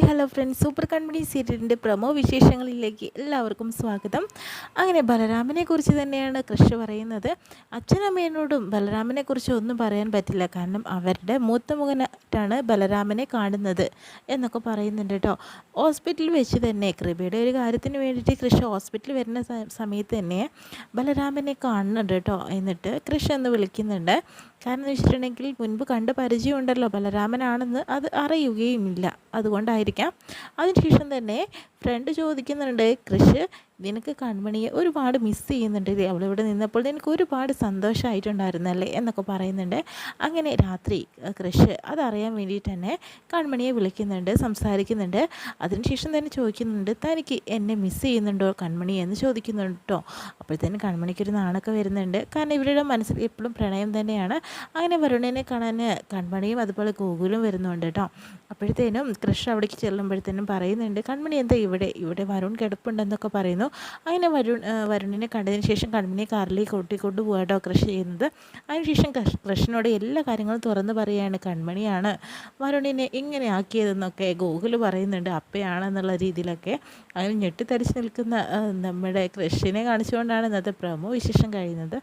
Hello friends, super കൺമണി സീരിയലിൻ്റെ promo വിശേഷങ്ങളിലേക്ക് എല്ലാവർക്കും സ്വാഗതം. അങ്ങനെ ബലരാമനെ കുറിച്ച് തന്നെയാണ് കൃഷ് പറയുന്നത്. അച്ഛനമ്മേനോടും ബലരാമനെ കുറിച്ച് ഒന്നും പറയാൻ പറ്റില്ല, കാരണം അവരുടെ മൂത്ത മകനായിട്ടാണ് ബലരാമനെ കാണുന്നത് എന്നൊക്കെ പറയുന്നുണ്ട് കേട്ടോ. ഹോസ്പിറ്റലിൽ വെച്ച് തന്നെ കൃപയുടെ ഒരു കാര്യത്തിന് വേണ്ടിയിട്ട് കൃഷ് ഹോസ്പിറ്റലിൽ വരുന്ന സമയത്ത് തന്നെ ബലരാമനെ കാണുന്നുണ്ട് കേട്ടോ. എന്നിട്ട് കൃഷ് എന്ന് വിളിക്കുന്നുണ്ട്. കാരണം എന്ന് വെച്ചിട്ടുണ്ടെങ്കിൽ മുൻപ് കണ്ട് പരിചയമുണ്ടല്ലോ, ബലരാമനാണെന്ന് അത് അറിയുകയുമില്ല, അതുകൊണ്ടായിരിക്കാം. അതിനുശേഷം തന്നെ ഫ്രണ്ട് ചോദിക്കുന്നുണ്ട്, കൃഷ് നിനക്ക് കൺമണിയെ ഒരുപാട് മിസ് ചെയ്യുന്നുണ്ട്, അവളിവിടെ നിന്നപ്പോൾ നിനക്ക് ഒരുപാട് സന്തോഷമായിട്ടുണ്ടായിരുന്നല്ലേ എന്നൊക്കെ പറയുന്നുണ്ട്. അങ്ങനെ രാത്രി കൃഷ് അതറിയാൻ വേണ്ടിയിട്ട് തന്നെ കൺമണിയെ വിളിക്കുന്നുണ്ട്, സംസാരിക്കുന്നുണ്ട്. അതിനുശേഷം തന്നെ ചോദിക്കുന്നുണ്ട്, തനിക്ക് എന്നെ മിസ് ചെയ്യുന്നുണ്ടോ കൺമണി എന്ന് ചോദിക്കുന്നുണ്ട് കേട്ടോ. അപ്പോഴത്തേനും കൺമണിക്കൊരു നാണൊക്കെ വരുന്നുണ്ട്, കാരണം ഇവരുടെ മനസ്സിൽ എപ്പോഴും പ്രണയം തന്നെയാണ്. അങ്ങനെ വരുണിനെ കാണാൻ കൺമണിയും അതുപോലെ ഗോകുലും വരുന്നുണ്ട് കേട്ടോ. അപ്പോഴത്തേനും കൃഷ് അവിടേക്ക് ചെല്ലുമ്പോഴത്തേനും പറയുന്നുണ്ട്, കൺമണി എന്താ ഇവിടെ വരുൺ കിടപ്പുണ്ടെന്നൊക്കെ പറയുന്നു. അങ്ങനെ വരുണിനെ കണ്ടതിന് ശേഷം കൺമണിയെ കാറിലേക്ക് കൂട്ടിക്കൊണ്ട് പോകാട്ടോ കൃഷ് ചെയ്യുന്നത്. അതിനുശേഷം കൃഷ്ണനോട് എല്ലാ കാര്യങ്ങളും തുറന്ന് പറയുകയാണ്, കൺമണിയാണ് വരുണിനെ ഇങ്ങനെ ആക്കിയതെന്നൊക്കെ ഗോകുൽ പറയുന്നുണ്ട്, അപ്പയാണെന്നുള്ള രീതിയിലൊക്കെ. അങ്ങനെ ഞെട്ടിത്തരിച്ച് നിൽക്കുന്ന നമ്മുടെ കൃഷിനെ കാണിച്ചുകൊണ്ടാണ് ഇന്നത്തെ പ്രൊമോ വിശേഷം കഴിയുന്നത്.